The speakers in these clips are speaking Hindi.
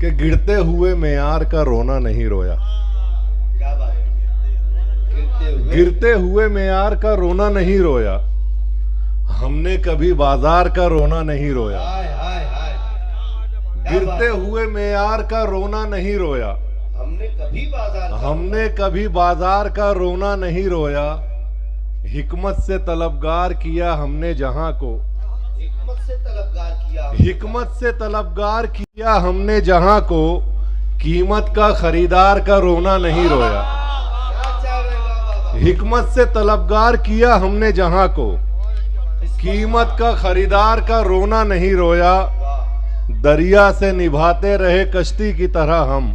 कि गिरते हुए मेयार का रोना नहीं रोया। क्या बात है? गिरते हुए मेयार का रोना नहीं रोया, हमने कभी बाजार का रोना नहीं रोया। हाय हाय हाय, क्या बात गिरते है? हुए मेयार का रोना नहीं रोया, हमने कभी बाजार का रोना नहीं रोया। हिकमत से तलबगार किया हमने जहां को, हिकमत से तलबगार किया हिकमत से तलबगार किया हमने जहां को, कीमत का खरीदार का रोना नहीं रोया। क्या चाह रहे हो? वाह, वाह, वाह। हिकमत से तलबगार किया हमने जहां को, कीमत का खरीदार का रोना नहीं रोया। वाह। दरिया से निभाते रहे कश्ती की तरह हम,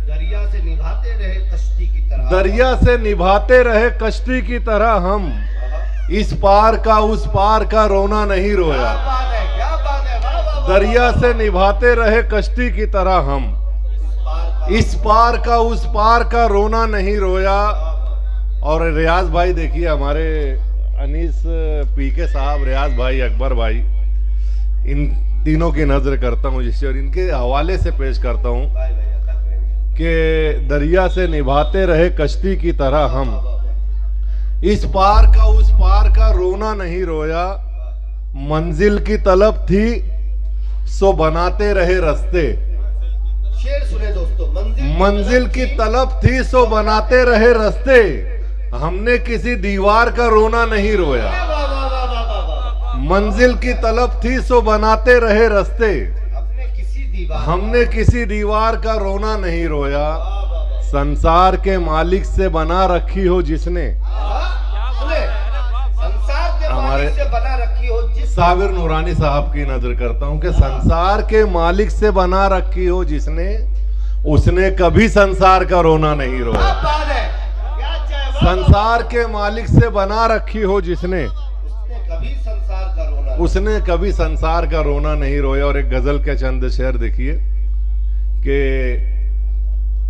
दरिया से निभाते रहे कश्ती की तरह, दरिया से निभाते रहे कश्ती की तरह हम, इस पार का उस पार का रोना नहीं रोया। क्या बात है? क्या बात है? वाह, वाह, वाह, दरिया से निभाते रहे कश्ती की तरह हम, इस पार का उस पार का रोना नहीं रोया। और रियाज भाई देखिए, हमारे अनीस पीके साहब, रियाज भाई, अकबर भाई, इन तीनों की नजर करता हूँ जिससे, और इनके हवाले से पेश करता हूँ भाई भैया कर रहे हैं। कि दरिया से निभाते रहे कश्ती की तरह हम, इस पार का उस पार का रोना नहीं रोया। मंजिल की तलब थी सो बनाते रहे रास्ते, शेर सुने दोस्तों। मंजिल की तलब थी सो बनाते रहे रास्ते, हमने किसी दीवार का रोना नहीं रोया। वाह, वाह, वाह, वाह, वाह, वाह, वाह। मंजिल की तलब थी सो बनाते रहे रास्ते, हमने किसी दीवार का रोना नहीं रोया। संसार के मालिक से बना रखी हो जिसने, संसार के मालिक से बना रखी हो जिस, साबिर नूरानी साहब की नजर करता हूं कि संसार के मालिक से बना रखी हो जिसने, उसने कभी संसार का रोना नहीं रोया। क्या बात है? क्या चाहे? वाह, वाह, संसार के मालिक से बना रखी हो जिसने, उसने कभी संसार का रोना, उसने कभी संसार का रोना नहीं रोया। और एक गजल के चंद शेर देखिए कि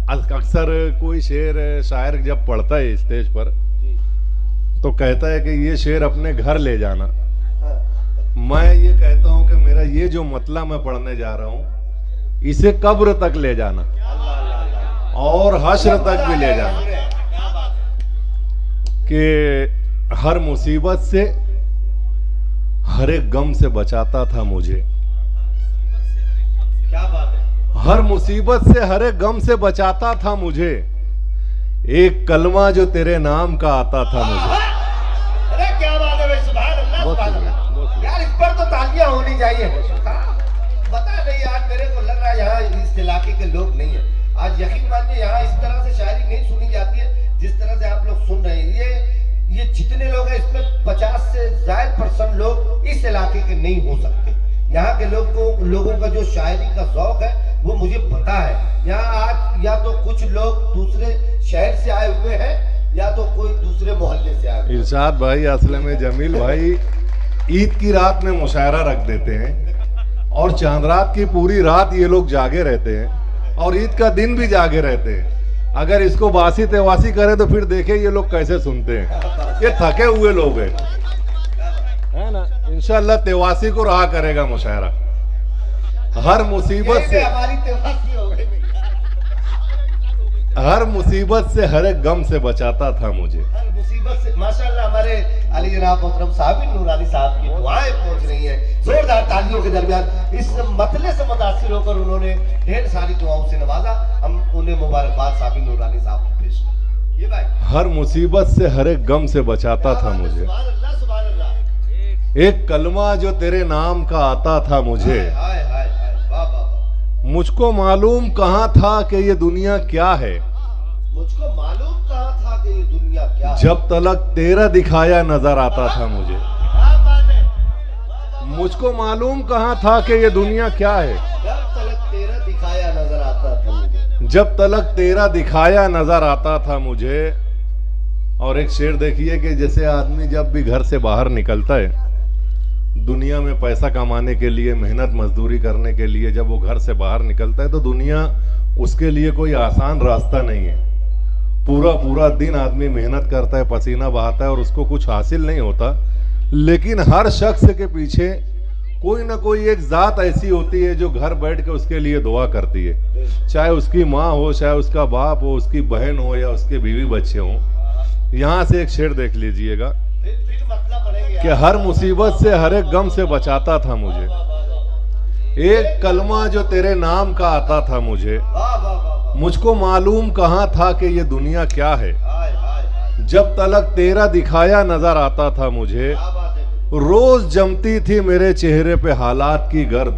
अक्सर कोई शेर शायर जब पढ़ता है स्टेज पर तो कहता है कि ये शेर अपने घर ले जाना। मैं ये कहता हूं कि मेरा ये जो मतला मैं पढ़ने जा रहा हूं, इसे कब्र तक ले जाना और हश्र तक भी ले जाना, कि हर मुसीबत से हर एक गम से बचाता था मुझे। क्या बात है? हर मुसीबत से हर एक गम से बचाता था मुझे, एक कलमा जो तेरे नाम का आता था मुझे। अरे क्या बात है भाई, सुभान अल्लाह, सुभान अल्लाह। यार इस पर तो तालियां होनी चाहिए। हाँ, बता नहीं यार, मेरे को लग रहा है यहाँ इस इलाके के लोग नहीं है। आज यकीन मानिए यहाँ इस तरह से शायरी नहीं सुनी जाती है जिस तरह से आप लोग सुन रहे हैं। ये जितने लोग हैं इसमें 50 से ज्यादा % लोग इस इलाके के नहीं हो सकते। यहाँ के लोगों का जो शायरी का शौक है वो मुझे पता है। यहाँ आज या तो कुछ लोग दूसरे शहर से आए हुए हैं या तो कोई दूसरे मोहल्ले से आए हुए हैं। इरशाद भाई, असल में जमील भाई ईद की रात में मुशायरा रख देते हैं और चांद रात की पूरी रात ये लोग जागे रहते हैं और ईद का दिन भी जागे रहते हैं। अगर इसको बासी तेवासी करे तो फिर देखे ये लोग कैसे सुनते हैं। ये थके हुए लोग हैं, है ना। इंशाल्लाह तेवासी को रहा करेगा मुशायरा। हर मुसीबत से, हमारी तेवासी हो गई। हर मुसीबत से हर एक गम से बचाता था मुझे। हर मुसीबत से माशाल्लाह हमारे अली जनाब मोहतरम साबिर नूरानी साहब की दुआएं पहुंच रही हैं जोरदार तालियों के दरमियान। इस मतले से मुतासिर होकर उन्होंने ढेर सारी दुआओं से नवाजा। हम उन्हें मुबारकबाद साबिर नूरानी साहब को पेश करें। ये भाई, हर मुसीबत से हर एक गम से बचाता था मुझे, सुभान अल्लाह, सुभान अल्लाह। एक कलमा जो तेरे नाम का आता था मुझे। हाय हाय हाय, वाह वाह वाह। मुझको मालूम कहाँ था कि ये दुनिया क्या है, मुझको मालूम कहाँ था कि ये दुनिया क्या है, जब तलक तेरा दिखाया नजर आता था मुझे। क्या बात है। मुझको मालूम कहाँ था कि ये दुनिया क्या है, जब तलक तेरा दिखाया नजर आता था मुझे, जब तलक तेरा दिखाया नजर आता था मुझे। और एक शेर देखिए कि जैसे आदमी जब भी घर से बाहर निकलता है दुनिया में पैसा कमाने के लिए, मेहनत मजदूरी करने के लिए, जब वो घर से बाहर निकलता है तो दुनिया उसके लिए कोई आसान रास्ता नहीं है। पूरा पूरा दिन आदमी मेहनत करता है, पसीना बहाता है और उसको कुछ हासिल नहीं होता। लेकिन हर शख्स के पीछे कोई ना कोई एक जात ऐसी होती है जो घर बैठ के उसके लिए दुआ करती है, चाहे उसकी माँ हो, चाहे उसका बाप हो, उसकी बहन हो या उसके बीवी बच्चे हों। यहाँ से एक शेर देख लीजिएगा फिर मतलब बढ़ेगा कि हर मुसीबत से, हर एक गम से बचाता था मुझे, एक कलमा जो तेरे नाम का आता था मुझे, वाह वाह वाह मुझको मालूम कहाँ था कि ये दुनिया क्या है, हाय हाय जब तलक तेरा दिखाया नजर आता था मुझे, क्या बात है। रोज जमती थी मेरे चेहरे पे हालात की गर्द,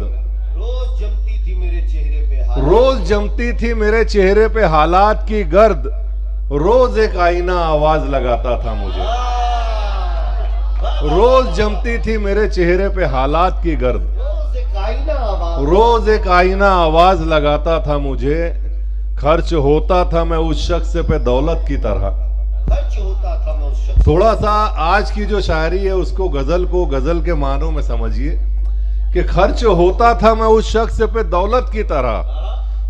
रोज जमती थी मेरे चेहरे पे हाथ। रोज जमती थी मेरे चेहरे पे हालात की गर्द, रोज एक आईना आवाज लगाता था मुझे, रोज जमती थी मेरे चेहरे पे हालात की गर्द, रोज एक आईना आवाज। रोज एक आईना आवाज लगाता था मुझे, खर्च होता था मैं उस शख्स पे दौलत की तरह। खर्च होता था मैं उस शख्स। थोड़ा सा आज की जो शायरी है उसको गजल के मानों में समझिए कि खर्च होता था मैं उस शख्स पे दौलत की तरह,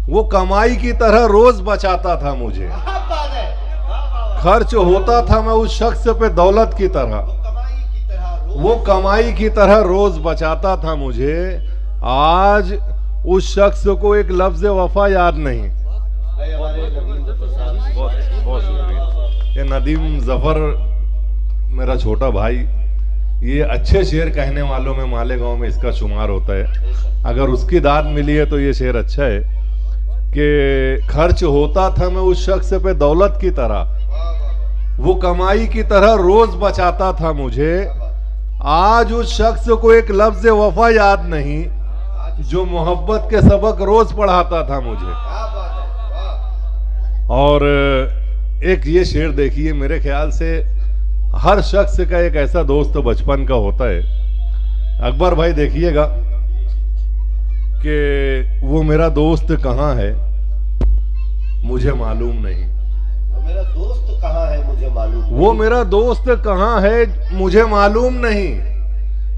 वो कमाई की तरह रोज बचाता था मुझे। क्या बात है। वाह वाह वाह। खर्च होता था मैं उस शख्स पे दौलत की तरह, वो कमाई की तरह रोज वो कमाई की तरह रोज बचाता था मुझे। आज उस शख्स को एक लफ्ज वफा याद नहीं। हमारे नदीम बहुत बहुत शुक्रिया। ये नदीम जफर मेरा छोटा भाई, ये अच्छे शेर कहने वालों में मालेगांव में इसका शुमार होता है। अगर उसकी दाद मिली है तो ये शेर अच्छा है कि खर्च होता था मैं उस शख्स पे दौलत की तरह, वो कमाई की तरह रोज बचाता था मुझे। आज उस शख्स को एक लफ्ज वफा याद नहीं, जो मोहब्बत के सबक रोज पढ़ाता था मुझे। क्या बात है। वाह। और एक ये शेर देखिए, मेरे ख्याल से हर शख्स का एक ऐसा दोस्त बचपन का होता है। अकबर भाई देखिएगा कि वो मेरा दोस्त कहाँ है मुझे मालूम नहीं, मेरा दोस्त कहाँ है मुझे मालूम। वो मेरा दोस्त कहाँ है मुझे मालूम नहीं,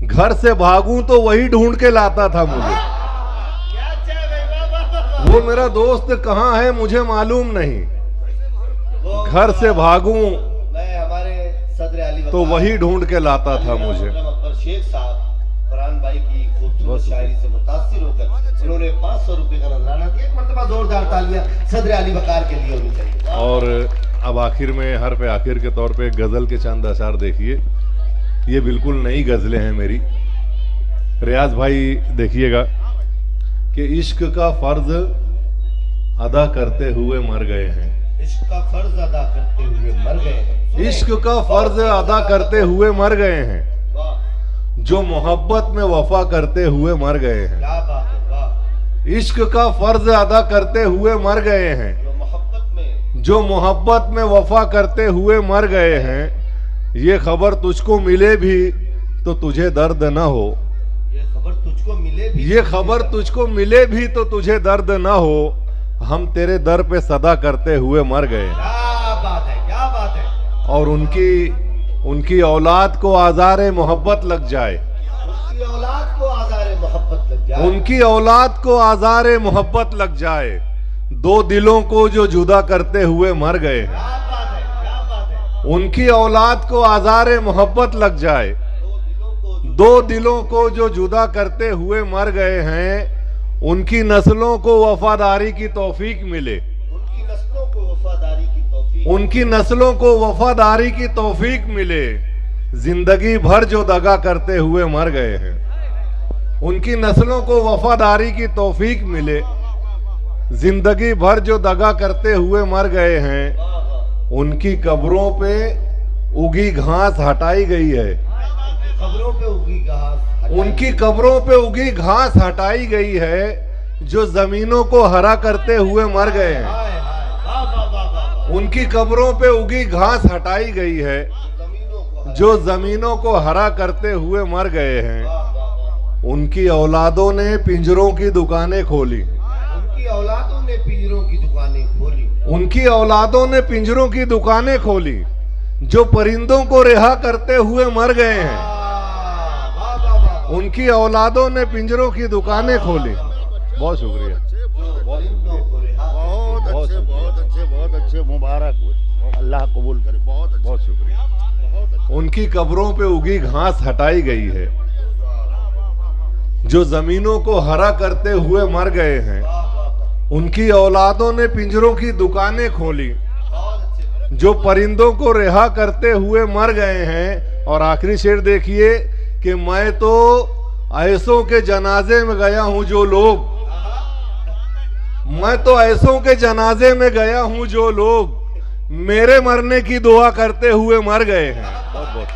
घर से भागूं तो वही ढूंढ के लाता था मुझे। क्या चाह रहे। वाह वाह वाह। वो मेरा दोस्त कहाँ है मुझे मालूम नहीं, वो घर से भागूं मैं हमारे सदर अली तो वही ढूंढ के लाता था मुझे। अकबर शेख साहब फरहान भाई की खूबसूरत शायरी से मुतासिर होकर उन्होंने 500 रुपए का नजराना दिया। एक मर्तबा जोरदार तालियां सदर अली वकार के लिए होनी चाहिए। और अब आखिर में हर पे आखिर के तौर पे गजल के चंद अशार देखिए। ये बिल्कुल नई गजलें हैं मेरी। रियाज भाई देखिएगा कि इश्क का फर्ज अदा करते हुए मर गए हैं, इश्क का फर्ज अदा करते हुए मर गए हैं। इश्क का फर्ज अदा करते हुए मर गए हैं, वाह जो मोहब्बत में वफा करते हुए मर गए हैं। क्या बात है। वाह। इश्क का फर्ज अदा करते हुए मर गए हैं, जो मोहब्बत में वफा करते हुए मर गए हैं। ये खबर तुझको मिले भी तो तुझे दर्द न हो, ये खबर तुझको मिले भी, ये खबर तुझको मिले भी तो तुझे दर्द न हो, हम तेरे दर पे सदा करते हुए मर गए। क्या बात है। क्या बात है। और उनकी औलाद को आज़ार मोहब्बत लग जाए, उसकी औलाद को आज़ार मोहब्बत लग जाए, उनकी औलाद को आज़ार मोहब्बत लग जाए, दो दिलों को जो जुदा करते हुए मर गए हैं। क्या बात है। क्या बात है। उनकी औलाद को आज़ार मोहब्बत लग जाए, दो दिलों को जो जुदा करते हुए मर गए हैं। उनकी नस्लों को वफादारी की तौफीक मिले, उनकी नस्लों को वफादारी की तौफीक, उनकी नस्लों को वफादारी की तौफीक मिले, जिंदगी भर जो दगा करते हुए मर गए हैं। उनकी नस्लों को वफादारी की तौफीक मिले, जिंदगी भर जो दगा करते हुए मर गए हैं। उनकी कब्रों पे उगी घास हटाई गई है, कब्रों पे उगी घास, उनकी कब्रों पे उगी घास हटाई गई है, जो जमीनों को हरा करते हुए मर गए हैं। हाय हाय। वाह वाह वाह वाह। उनकी कब्रों पे उगी घास हटाई गई है, जो जमीनों को हरा करते हुए मर गए हैं। उनकी औलादों ने पिंजरों की दुकानें खोली, उनकी औलादों ने पिंजरों की दुकानें खोली, उनकी औलादों ने पिंजरों की दुकानें खोली, जो परिंदों को रिहा करते हुए मर गए हैं। वाह वाह वाह। उनकी औलादों ने पिंजरों की दुकानें खोली। बहुत शुक्रिया। बहुत अच्छे मुबारक हुए, अल्लाह कबूल करे। बहुत शुक्रिया। उनकी कब्रों पे उगी घास हटाई गई है, जो जमीनों को हरा करते हुए मर गए हैं, उनकी औलादों ने पिंजरों की दुकानें खोली। जो परिंदों को रिहा करते हुए मर गए हैं। और आखिरी शेर देखिए कि मैं तो ऐसों के जनाजे में गया हूं जो लोग, मैं तो ऐसों के जनाजे में गया हूं जो लोग मेरे मरने की दुआ करते हुए मर गए हैं। बहुत बहुत